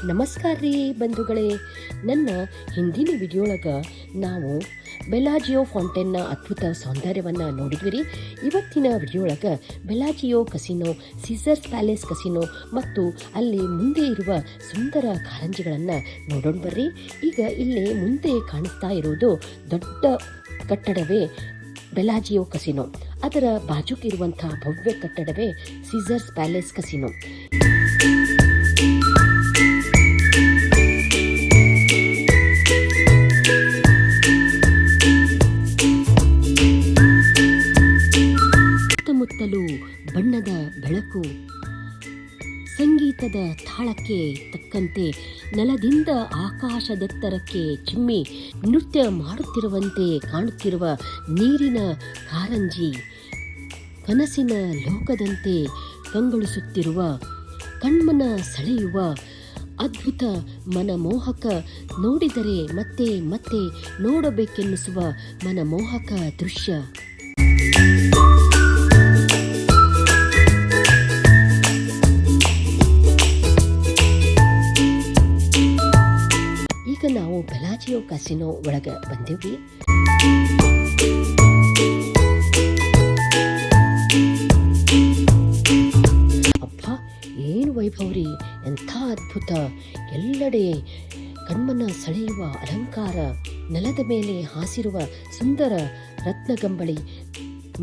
ನಮಸ್ಕಾರ ರೀ ಬಂಧುಗಳೇ. ನನ್ನ ಹಿಂದಿನ ವಿಡಿಯೋಳಗೆ ನಾವು ಬೆಲಾಜಿಯೋ ಫೌಂಟೇನ್ನ ಅದ್ಭುತ ಸೌಂದರ್ಯವನ್ನು ನೋಡಿದ್ವಿ ರೀ. ಇವತ್ತಿನ ವಿಡಿಯೋಳಗೆ ಬೆಲಾಜಿಯೋ ಕಸಿನೋ, ಸೀಸರ್ಸ್ ಪ್ಯಾಲೇಸ್ ಕಸಿನೋ ಮತ್ತು ಅಲ್ಲಿ ಮುಂದೆ ಇರುವ ಸುಂದರ ಕಾರಂಜಿಗಳನ್ನು ನೋಡೋಣ ಬರ್ರಿ. ಈಗ ಇಲ್ಲಿ ಮುಂದೆ ಕಾಣಿಸ್ತಾ ಇರೋದು ದೊಡ್ಡ ಕಟ್ಟಡವೇ ಬೆಲಾಜಿಯೋ ಕಸಿನೋ, ಅದರ ಬಾಜುಕಿರುವಂಥ ಭವ್ಯ ಕಟ್ಟಡವೇ ಸೀಸರ್ಸ್ ಪ್ಯಾಲೇಸ್ ಕಸಿನೋ. ಸುತ್ತಮುತ್ತಲೂ ಬಣ್ಣದ ಬೆಳಕು, ಸಂಗೀತದ ತಾಳಕ್ಕೆ ತಕ್ಕಂತೆ ನೆಲದಿಂದ ಆಕಾಶದೆತ್ತರಕ್ಕೆ ಚಿಮ್ಮಿ ನೃತ್ಯ ಮಾಡುತ್ತಿರುವಂತೆ ಕಾಣುತ್ತಿರುವ ನೀರಿನ ಕಾರಂಜಿ, ಕನಸಿನ ಲೋಕದಂತೆ ಕಂಗೊಳಿಸುತ್ತಿರುವ, ಕಣ್ಮನ ಸೆಳೆಯುವ ಅದ್ಭುತ ಮನಮೋಹಕ, ನೋಡಿದರೆ ಮತ್ತೆ ಮತ್ತೆ ನೋಡಬೇಕೆನ್ನಿಸುವ ಮನಮೋಹಕ ದೃಶ್ಯ. ಈಗ ನಾವು ಬೆಲಾಜಿಯೋ ಕಸಿನೋ ಒಳಗೆ ಬಂದೇವಿ. ಅಪ್ಪ, ಏನು ವೈಭವ್ರಿ, ಎಂಥ ಅದ್ಭುತ! ಎಲ್ಲೆಡೆ ಕಣ್ಮನ ಸೆಳೆಯುವ ಅಲಂಕಾರ, ನೆಲದ ಮೇಲೆ ಹಾಸಿರುವ ಸುಂದರ ರತ್ನಗಂಬಳಿ,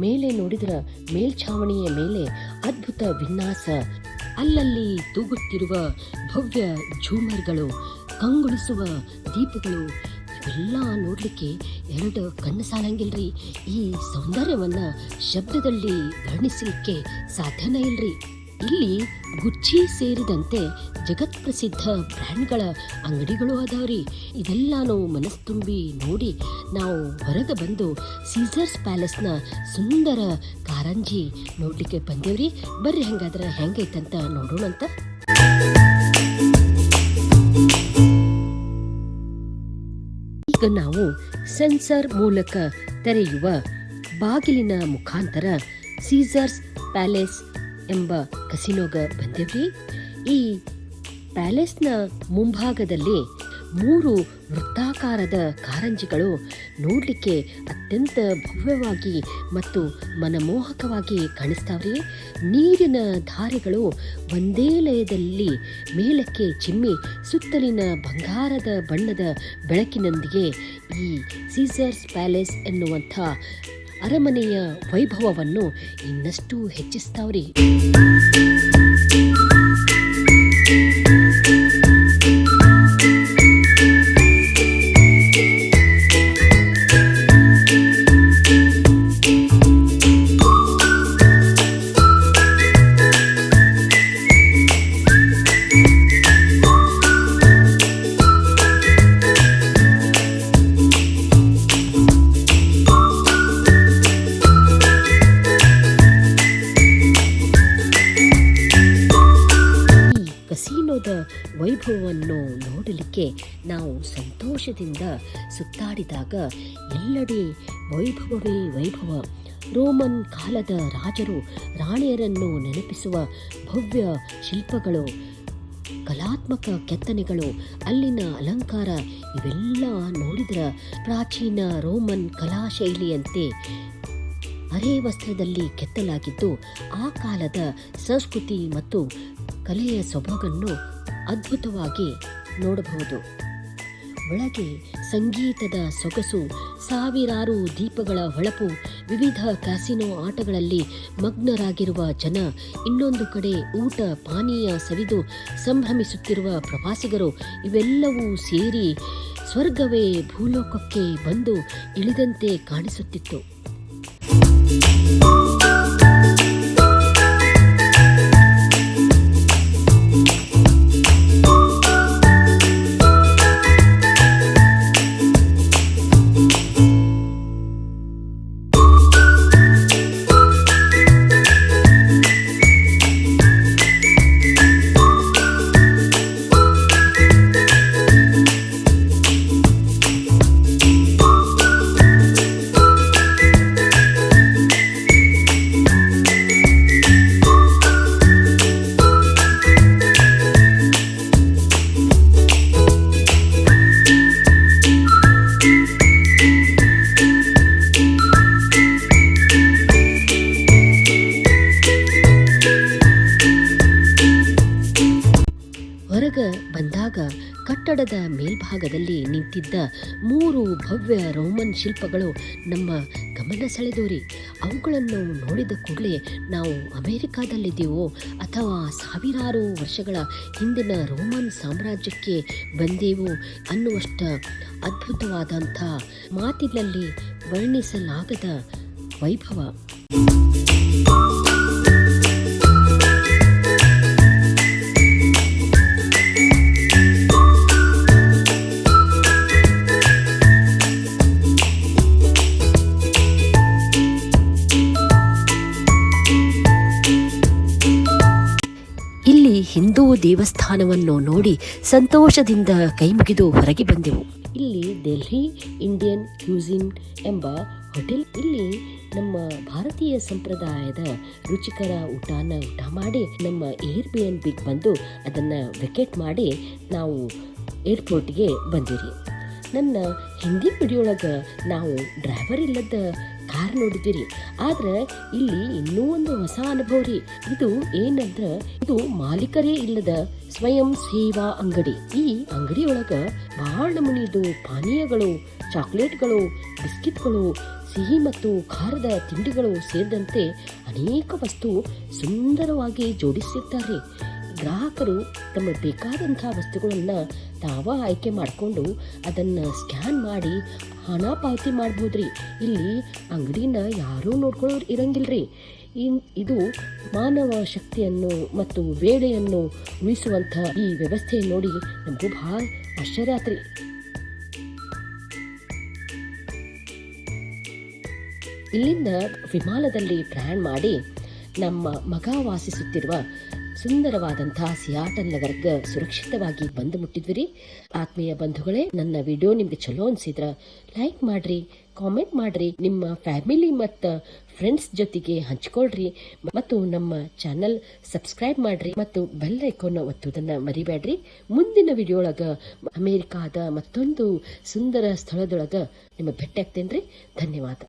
ಮೇಲೆ ನೋಡಿದರ ಮೇಲ್ಛಾವಣಿಯ ಮೇಲೆ ಅದ್ಭುತ ವಿನ್ಯಾಸ, ಅಲ್ಲಲ್ಲಿ ತೂಗುತ್ತಿರುವ ಭವ್ಯ ಝೂಮರ್ಗಳು, ಕಂಗೊಳಿಸುವ ದೀಪಗಳು, ಇವೆಲ್ಲ ನೋಡಲಿಕ್ಕೆ ಎರಡು ಕಣ್ಣು ಸಾಲಂಗಿಲ್ರಿ. ಈ ಸೌಂದರ್ಯವನ್ನು ಶಬ್ದದಲ್ಲಿ ವರ್ಣಿಸಲಿಕ್ಕೆ ಸಾಧ್ಯನೇ ಇಲ್ರಿ. ಇಲ್ಲಿ ಗುಚ್ಚಿ ಸೇರಿದಂತೆ ಜಗತ್ಪ್ರಸಿದ್ಧ ಬ್ರ್ಯಾಂಡ್ಗಳ ಅಂಗಡಿಗಳು ಅದಾವ್ರಿ. ಇದೆಲ್ಲಾನು ಮನಸ್ತುಂಬಿ ನೋಡಿ ನಾವು ಹೊರಗೆ ಬಂದು ಸೀಸರ್ಸ್ ಪ್ಯಾಲೇಸ್ನ ಸುಂದರ ಕಾರಂಜಿ ನೋಡ್ಲಿಕ್ಕೆ ಬಂದೇವ್ರಿ. ಬರ್ರಿ, ಹಂಗಾದ್ರೆ ಹೆಂಗೈತಂತ ನೋಡೋಣಂತ. ಈಗ ನಾವು ಸೆನ್ಸರ್ ಮೂಲಕ ತೆರೆಯುವ ಬಾಗಿಲಿನ ಮುಖಾಂತರ ಸೀಸರ್ಸ್ ಪ್ಯಾಲೇಸ್ ಎಂಬ ಕಸಿನೋಗ ಬಂದೇವ್ರಿ. ಈ ಪ್ಯಾಲೇಸ್ನ ಮುಂಭಾಗದಲ್ಲಿ 3 ವೃತ್ತಾಕಾರದ ಕಾರಂಜಿಗಳು ನೋಡಲಿಕ್ಕೆ ಅತ್ಯಂತ ಭವ್ಯವಾಗಿ ಮತ್ತು ಮನಮೋಹಕವಾಗಿ ಕಾಣಿಸ್ತಾವ್ರಿ. ನೀರಿನ ಧಾರೆಗಳು ಒಂದೇ ಲಯದಲ್ಲಿ ಮೇಲಕ್ಕೆ ಚಿಮ್ಮಿ ಸುತ್ತಲಿನ ಬಂಗಾರದ ಬಣ್ಣದ ಬೆಳಕಿನೊಂದಿಗೆ ಈ ಸೀಸರ್ಸ್ ಪ್ಯಾಲೇಸ್ ಎನ್ನುವಂಥ ಅರಮನೆಯ ವೈಭವವನ್ನು ಇನ್ನಷ್ಟು ಹೆಚ್ಚಿಸ್ತಾವ್ರಿ. ಕಸಿನೋದ ವೈಭವವನ್ನು ನೋಡಲಿಕ್ಕೆ ನಾವು ಸಂತೋಷದಿಂದ ಸುತ್ತಾಡಿದಾಗ ಎಲ್ಲೆಡೆ ವೈಭವವೇ ವೈಭವ. ರೋಮನ್ ಕಾಲದ ರಾಜರು ರಾಣಿಯರನ್ನು ನೆನಪಿಸುವ ಭವ್ಯ ಶಿಲ್ಪಗಳು, ಕಲಾತ್ಮಕ ಕೆತ್ತನೆಗಳು, ಅಲ್ಲಿನ ಅಲಂಕಾರ, ಇವೆಲ್ಲ ನೋಡಿದ್ರ ಪ್ರಾಚೀನ ರೋಮನ್ ಕಲಾ ಶೈಲಿಯಂತೆ ಅರೆ ವಸ್ತ್ರದಲ್ಲಿ ಕೆತ್ತಲಾಗಿದ್ದು ಆ ಕಾಲದ ಸಂಸ್ಕೃತಿ ಮತ್ತು ಕಲೆಯ ಸೊಬಗನ್ನು ಅದ್ಭುತವಾಗಿ ನೋಡಬಹುದು. ಒಳಗೆ ಸಂಗೀತದ ಸೊಗಸು, ಸಾವಿರಾರು ದೀಪಗಳ ಹೊಳಪು, ವಿವಿಧ ಕ್ಯಾಸಿನೋ ಆಟಗಳಲ್ಲಿ ಮಗ್ನರಾಗಿರುವ ಜನ, ಇನ್ನೊಂದು ಕಡೆ ಊಟ ಪಾನೀಯ ಸವಿದು ಸಂಭ್ರಮಿಸುತ್ತಿರುವ ಪ್ರವಾಸಿಗರು, ಇವೆಲ್ಲವೂ ಸೇರಿ ಸ್ವರ್ಗವೇ ಭೂಲೋಕಕ್ಕೆ ಬಂದು ಇಳಿದಂತೆ ಕಾಣಿಸುತ್ತಿತ್ತು. ಹೊರಗ ಬಂದಾಗ ಕಟ್ಟಡದ ಮೇಲ್ಭಾಗದಲ್ಲಿ ನಿಂತಿದ್ದ 3 ಭವ್ಯ ರೋಮನ್ ಶಿಲ್ಪಗಳು ನಮ್ಮ ಗಮನ ಸೆಳೆದೋರಿ. ಅವುಗಳನ್ನು ನೋಡಿದ ಕೂಡಲೇ ನಾವು ಅಮೆರಿಕಾದಲ್ಲಿದ್ದೀವೋ ಅಥವಾ ಸಾವಿರಾರು ವರ್ಷಗಳ ಹಿಂದಿನ ರೋಮನ್ ಸಾಮ್ರಾಜ್ಯಕ್ಕೆ ಬಂದೇವೋ ಅನ್ನುವಷ್ಟ ಅದ್ಭುತವಾದಂಥ ಮಾತಿನಲ್ಲಿ ವರ್ಣಿಸಲಾಗದ ವೈಭವ. ಇಲ್ಲಿ ಹಿಂದೂ ದೇವಸ್ಥಾನವನ್ನು ನೋಡಿ ಸಂತೋಷದಿಂದ ಕೈಮುಗಿದು ಹೊರಗೆ ಬಂದೆವು. ಇಲ್ಲಿ ದೆಹಲಿ ಇಂಡಿಯನ್ ಕ್ಯೂಸಿನ್ ಎಂಬ ಹೋಟೆಲ್. ಇಲ್ಲಿ ನಮ್ಮ ಭಾರತೀಯ ಸಂಪ್ರದಾಯದ ರುಚಿಕರ ಊಟ ಮಾಡಿ ನಮ್ಮ Airbnb ಬಂದು ಅದನ್ನು ವೆಕೇಟ್ ಮಾಡಿ ನಾವು ಏರ್ಪೋರ್ಟ್ಗೆ ಬಂದಿರಿ. ನನ್ನ ಹಿಂದಿನ ವಿಡಿಯೋಳಗೆ ನಾವು ಡ್ರೈವರ್ ಇಲ್ಲದ ಕಾರ್ ನೋಡಿದ್ದೀರಿ. ಆದ್ರೆ ಇಲ್ಲಿ ಇನ್ನೂ ಒಂದು ಹೊಸ ಅನುಭವ ರೀ. ಇದು ಏನಂದ್ರ ಇದು ಮಾಲೀಕರೇ ಇಲ್ಲದ ಸ್ವಯಂ ಸೇವಾ ಅಂಗಡಿ. ಈ ಅಂಗಡಿಯೊಳಗ ಬಹಳ ನಮೂನಿದು ಪಾನೀಯಗಳು, ಚಾಕ್ಲೇಟ್ಗಳು, ಬಿಸ್ಕಿಟ್ಗಳು, ಸಿಹಿ ಮತ್ತು ಖಾರದ ತಿಂಡಿಗಳು ಸೇರಿದಂತೆ ಅನೇಕ ವಸ್ತು ಸುಂದರವಾಗಿ ಜೋಡಿಸಿರ್ತಾರೆ. ಗ್ರಾಹಕರು ತಮಗೆ ಬೇಕಾದಂಥ ವಸ್ತುಗಳನ್ನು ತಾವ ಆಯ್ಕೆ ಮಾಡಿಕೊಂಡು ಅದನ್ನು ಸ್ಕ್ಯಾನ್ ಮಾಡಿ ಹಣ ಪಾವತಿ ಮಾಡ್ಬೋದ್ರಿ. ಇಲ್ಲಿ ಅಂಗಡಿನ ಯಾರೂ ನೋಡ್ಕೊಳ್ಳೋರು ಇರಂಗಿಲ್ರಿ. ಇದು ಮಾನವ ಶಕ್ತಿಯನ್ನು ಮತ್ತು ವೇಳೆಯನ್ನು ಉಳಿಸುವಂಥ ಈ ವ್ಯವಸ್ಥೆ ನೋಡಿ ನಮಗೂ ಭಾಳ ಆಶ್ಚರ್ಯ ಆತ್ರಿ. ಇಲ್ಲಿಂದ ವಿಮಾನದಲ್ಲಿ ಪ್ರಯಾಣ ಮಾಡಿ ನಮ್ಮ ಮಗ ವಾಸಿಸುತ್ತಿರುವ ಸುಂದರವಾದಂಥ ಸಿಯಾಟಲ್ ನಗರಕ್ಕೆ ಸುರಕ್ಷಿತವಾಗಿ ಬಂದು ಮುಟ್ಟಿದ್ವಿ. ಆತ್ಮೀಯ ಬಂಧುಗಳೇ, ನನ್ನ ವಿಡಿಯೋ ನಿಮ್ಗೆ ಚಲೋ ಅನ್ಸಿದ್ರ ಲೈಕ್ ಮಾಡ್ರಿ, ಕಾಮೆಂಟ್ ಮಾಡ್ರಿ, ನಿಮ್ಮ ಫ್ಯಾಮಿಲಿ ಮತ್ತು ಫ್ರೆಂಡ್ಸ್ ಜೊತೆಗೆ ಹಂಚ್ಕೊಳ್ರಿ ಮತ್ತು ನಮ್ಮ ಚಾನಲ್ ಸಬ್ಸ್ಕ್ರೈಬ್ ಮಾಡ್ರಿ ಮತ್ತು ಬೆಲ್ ಐಕಾನ್ ಒತ್ತುವುದನ್ನ ಮರಿಬೇಡ್ರಿ. ಮುಂದಿನ ವಿಡಿಯೋ ಒಳಗ ಅಮೆರಿಕಾದ ಮತ್ತೊಂದು ಸುಂದರ ಸ್ಥಳದೊಳಗ ನಿಮ್ಮ ಭೇಟಿ ಆಗ್ತೇನ್ರಿ. ಧನ್ಯವಾದ.